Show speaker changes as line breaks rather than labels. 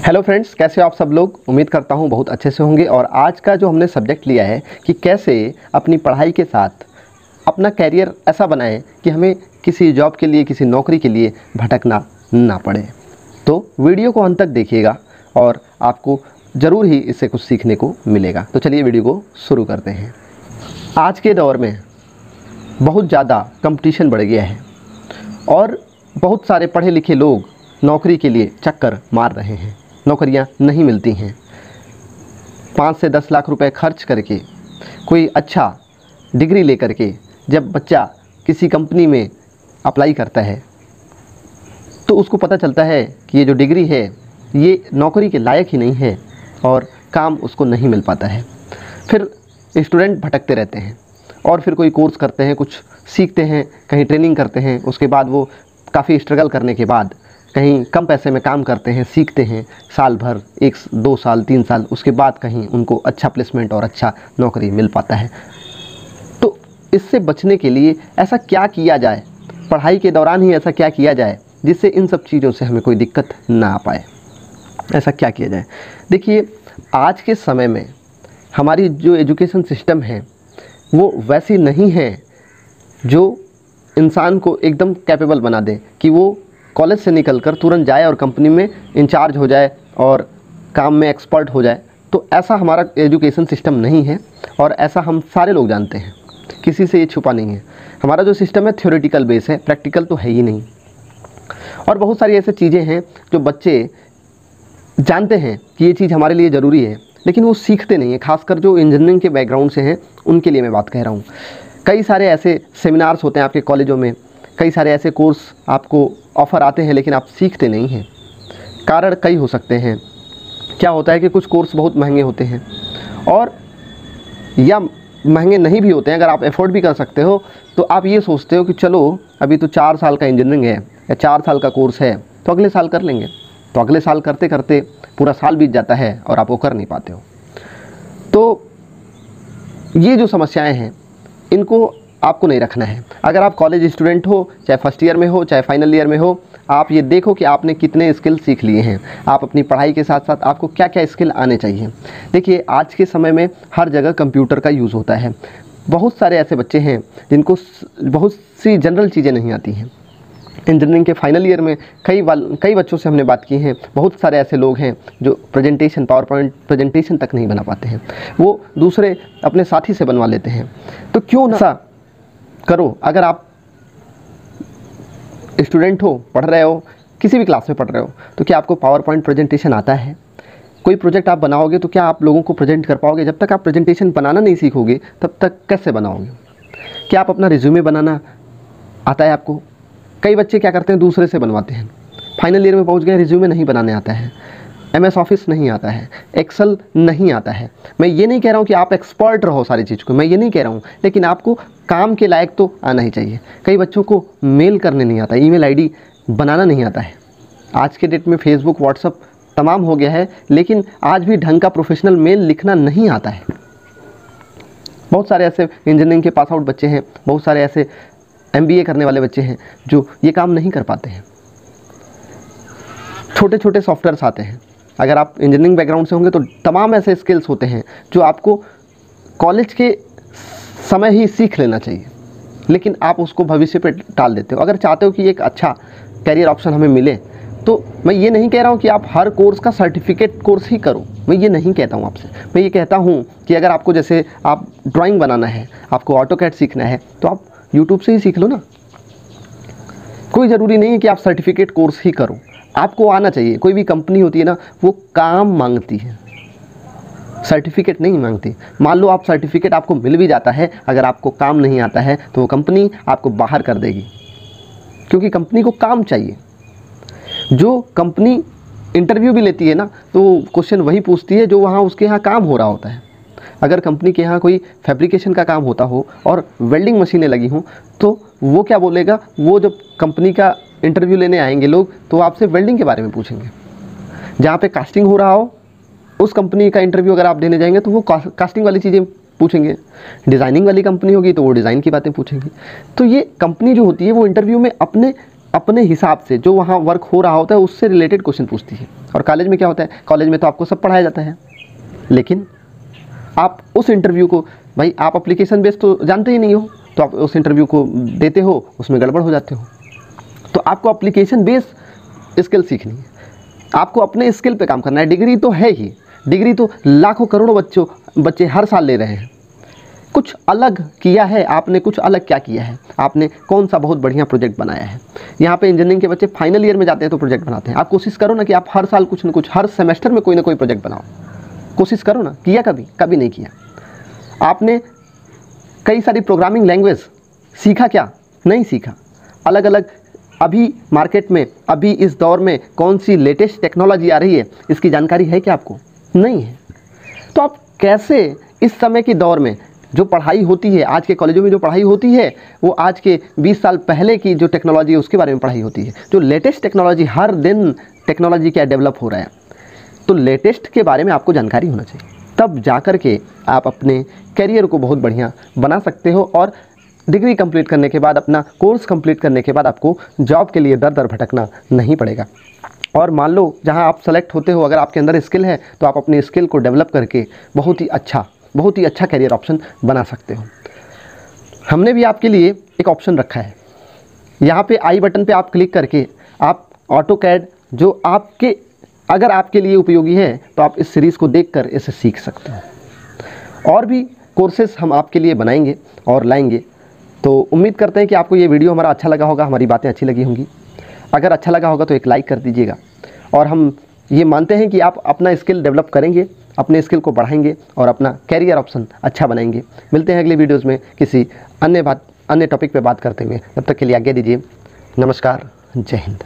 Hello friends, कैसे हो आप सब लोग। उम्मीद करता हूँ बहुत अच्छे से होंगे। और आज का जो हमने सब्जेक्ट लिया है कि कैसे अपनी पढ़ाई के साथ अपना कैरियर ऐसा बनाएं कि हमें किसी जॉब के लिए, किसी नौकरी के लिए भटकना ना पड़े। तो वीडियो को अंत तक देखिएगा और आपको ज़रूर ही इससे कुछ सीखने को मिलेगा। तो चलिए वीडियो को शुरू करते हैं। आज के दौर में बहुत ज़्यादा कंपटीशन बढ़ गया है और बहुत सारे पढ़े लिखे लोग नौकरी के लिए चक्कर मार रहे हैं। नौकरियां नहीं मिलती हैं। 5 से 10 लाख रुपए खर्च करके कोई अच्छा डिग्री लेकर के जब बच्चा किसी कंपनी में अप्लाई करता है तो उसको पता चलता है कि ये जो डिग्री है ये नौकरी के लायक ही नहीं है और काम उसको नहीं मिल पाता है। फिर स्टूडेंट भटकते रहते हैं और फिर कोई कोर्स करते हैं, कुछ सीखते हैं, कहीं ट्रेनिंग करते हैं। उसके बाद वो काफ़ी स्ट्रगल करने के बाद कहीं कम पैसे में काम करते हैं, सीखते हैं साल भर, 1-2 साल 3 साल, उसके बाद कहीं उनको अच्छा प्लेसमेंट और अच्छा नौकरी मिल पाता है। तो इससे बचने के लिए ऐसा क्या किया जाए, पढ़ाई के दौरान ही ऐसा क्या किया जाए जिससे इन सब चीज़ों से हमें कोई दिक्कत ना आ पाए। ऐसा क्या किया जाए? देखिए, आज के समय में हमारी जो एजुकेशन सिस्टम है वो वैसी नहीं है जो इंसान को एकदम कैपेबल बना दे कि वो कॉलेज से निकलकर तुरंत जाए और कंपनी में इंचार्ज हो जाए और काम में एक्सपर्ट हो जाए। तो ऐसा हमारा एजुकेशन सिस्टम नहीं है और ऐसा हम सारे लोग जानते हैं, किसी से ये छुपा नहीं है। हमारा जो सिस्टम है थ्योरेटिकल बेस है, प्रैक्टिकल तो है ही नहीं। और बहुत सारी ऐसी चीज़ें हैं जो बच्चे जानते हैं कि ये चीज़ हमारे लिए ज़रूरी है, लेकिन वो सीखते नहीं हैं। खासकर जो इंजीनियरिंग के बैकग्राउंड से हैं उनके लिए मैं बात कह रहा हूँ। कई सारे ऐसे सेमिनार्स होते हैं आपके कॉलेजों में, कई सारे ऐसे कोर्स आपको ऑफ़र आते हैं, लेकिन आप सीखते नहीं हैं। कारण कई हो सकते हैं। क्या होता है कि कुछ कोर्स बहुत महंगे होते हैं और या महंगे नहीं भी होते हैं। अगर आप एफोर्ड भी कर सकते हो तो आप ये सोचते हो कि चलो अभी तो 4 साल का इंजीनियरिंग है या 4 साल का कोर्स है तो अगले साल कर लेंगे। तो अगले साल करते करते पूरा साल बीत जाता है और आप वो कर नहीं पाते हो। तो ये जो समस्याएं हैं इनको आपको नहीं रखना है। अगर आप कॉलेज स्टूडेंट हो, चाहे फर्स्ट ईयर में हो चाहे फाइनल ईयर में हो, आप ये देखो कि आपने कितने स्किल सीख लिए हैं। आप अपनी पढ़ाई के साथ साथ आपको क्या क्या स्किल आने चाहिए। देखिए, आज के समय में हर जगह कंप्यूटर का यूज़ होता है। बहुत सारे ऐसे बच्चे हैं जिनको बहुत सी जनरल चीज़ें नहीं आती हैं। इंजीनियरिंग के फाइनल ईयर में कई बच्चों से हमने बात की है। बहुत सारे ऐसे लोग हैं जो प्रेजेंटेशन, पावर पॉइंट प्रेजेंटेशन तक नहीं बना पाते हैं, वो दूसरे अपने साथी से बनवा लेते हैं। तो क्यों ना करो। अगर आप स्टूडेंट हो, पढ़ रहे हो, किसी भी क्लास में पढ़ रहे हो, तो क्या आपको पावर पॉइंट प्रेजेंटेशन आता है? कोई प्रोजेक्ट आप बनाओगे तो क्या आप लोगों को प्रेजेंट कर पाओगे? जब तक आप प्रेजेंटेशन बनाना नहीं सीखोगे तब तक कैसे बनाओगे? क्या आप अपना रिज्यूमे बनाना आता है आपको? कई बच्चे क्या करते हैं, दूसरे से बनवाते हैं। फाइनल ईयर में पहुंच गए, रिज्यूमे नहीं बनाने आता है, MS ऑफिस नहीं आता है, एक्सेल नहीं आता है। मैं ये नहीं कह रहा हूँ कि आप एक्सपर्ट रहो सारी चीज़ को, मैं ये नहीं कह रहा हूँ, लेकिन आपको काम के लायक तो आना ही चाहिए। कई बच्चों को मेल करने नहीं आता, ईमेल आईडी बनाना नहीं आता है। आज के डेट में फेसबुक, व्हाट्सअप तमाम हो गया है, लेकिन आज भी ढंग का प्रोफेशनल मेल लिखना नहीं आता है। बहुत सारे ऐसे इंजीनियरिंग के पास आउट बच्चे हैं, बहुत सारे ऐसे MBA करने वाले बच्चे हैं जो ये काम नहीं कर पाते हैं। छोटे छोटे सॉफ्टवेयर्स आते हैं। अगर आप इंजीनियरिंग बैकग्राउंड से होंगे तो तमाम ऐसे स्किल्स होते हैं जो आपको कॉलेज के समय ही सीख लेना चाहिए, लेकिन आप उसको भविष्य पे टाल देते हो। अगर चाहते हो कि एक अच्छा कैरियर ऑप्शन हमें मिले तो मैं ये नहीं कह रहा हूँ कि आप हर कोर्स का सर्टिफिकेट कोर्स ही करो, मैं ये नहीं कहता हूँ आपसे। मैं ये कहता हूँ कि अगर आपको, जैसे आप ड्राइंग बनाना है, आपको ऑटोकैड सीखना है, तो आप यूट्यूब से ही सीख लो ना। कोई ज़रूरी नहीं है कि आप सर्टिफिकेट कोर्स ही करो, आपको आना चाहिए। कोई भी कंपनी होती है ना, वो काम मांगती है, सर्टिफिकेट नहीं मांगती। मान लो आप सर्टिफिकेट आपको मिल भी जाता है, अगर आपको काम नहीं आता है तो वो कंपनी आपको बाहर कर देगी, क्योंकि कंपनी को काम चाहिए। जो कंपनी इंटरव्यू भी लेती है ना, तो क्वेश्चन वही पूछती है जो वहाँ उसके यहाँ काम हो रहा होता है। अगर कंपनी के यहाँ कोई फैब्रिकेशन का काम होता हो और वेल्डिंग मशीनें लगी हों, तो वो क्या बोलेगा, वो जब कंपनी का इंटरव्यू लेने आएंगे लोग तो आपसे वेल्डिंग के बारे में पूछेंगे। जहाँ पे कास्टिंग हो रहा हो उस कंपनी का इंटरव्यू अगर आप देने जाएंगे तो वो कास्टिंग वाली चीज़ें पूछेंगे। डिज़ाइनिंग वाली कंपनी होगी तो वो डिज़ाइन की बातें पूछेंगी। तो ये कंपनी जो होती है वो इंटरव्यू में अपने हिसाब से जो वहाँ वर्क हो रहा होता है उससे रिलेटेड क्वेश्चन पूछती है। और कॉलेज में क्या होता है, कॉलेज में तो आपको सब पढ़ाया जाता है, लेकिन आप उस इंटरव्यू को, भाई आप एप्लीकेशन बेस तो जानते ही नहीं हो, तो आप उस इंटरव्यू को देते हो, उसमें गड़बड़ हो जाते हो। तो आपको एप्लीकेशन बेस स्किल सीखनी है, आपको अपने स्किल पे काम करना है। डिग्री तो है ही, डिग्री तो लाखों करोड़ों बच्चे हर साल ले रहे हैं। कुछ अलग किया है आपने, कुछ अलग क्या किया है आपने, कौन सा बहुत बढ़िया प्रोजेक्ट बनाया है। यहाँ पे इंजीनियरिंग के बच्चे फाइनल ईयर में जाते हैं तो प्रोजेक्ट बनाते हैं। आप कोशिश करो ना कि आप हर साल कुछ ना कुछ, हर सेमेस्टर में कोई ना कोई प्रोजेक्ट बनाओ, कोशिश करो ना। किया कभी? कभी नहीं किया। आपने कई सारी प्रोग्रामिंग लैंग्वेज सीखा क्या? नहीं सीखा। अलग अलग अभी मार्केट में, अभी इस दौर में कौन सी लेटेस्ट टेक्नोलॉजी आ रही है, इसकी जानकारी है क्या आपको? नहीं है। तो आप कैसे इस समय के दौर में जो पढ़ाई होती है, आज के कॉलेजों में जो पढ़ाई होती है, वो आज के 20 साल पहले की जो टेक्नोलॉजी है उसके बारे में पढ़ाई होती है। जो लेटेस्ट टेक्नोलॉजी, हर दिन टेक्नोलॉजी क्या डेवलप हो रहा है, तो लेटेस्ट के बारे में आपको जानकारी होना चाहिए। तब जा कर के आप अपने करियर को बहुत बढ़िया बना सकते हो। और डिग्री कंप्लीट करने के बाद, अपना कोर्स कंप्लीट करने के बाद आपको जॉब के लिए दर दर भटकना नहीं पड़ेगा। और मान लो जहां आप सेलेक्ट होते हो, अगर आपके अंदर स्किल है तो आप अपनी स्किल को डेवलप करके बहुत ही अच्छा करियर ऑप्शन बना सकते हो। हमने भी आपके लिए एक ऑप्शन रखा है, यहाँ पे आई बटन पे आप क्लिक करके आप ऑटोकैड, जो अगर आपके लिए उपयोगी है तो आप इस सीरीज़ को देखकर इसे सीख सकते हो। और भी कोर्सेस हम आपके लिए बनाएंगे और लाएंगे। तो उम्मीद करते हैं कि आपको ये वीडियो हमारा अच्छा लगा होगा, हमारी बातें अच्छी लगी होंगी। अगर अच्छा लगा होगा तो एक लाइक कर दीजिएगा। और हम ये मानते हैं कि आप अपना स्किल डेवलप करेंगे, अपने स्किल को बढ़ाएंगे और अपना कैरियर ऑप्शन अच्छा बनाएंगे। मिलते हैं अगले वीडियोज़ में किसी अन्य टॉपिक पे बात करते हुए। तब तक के लिए आज्ञा दीजिए। नमस्कार, जय हिंद।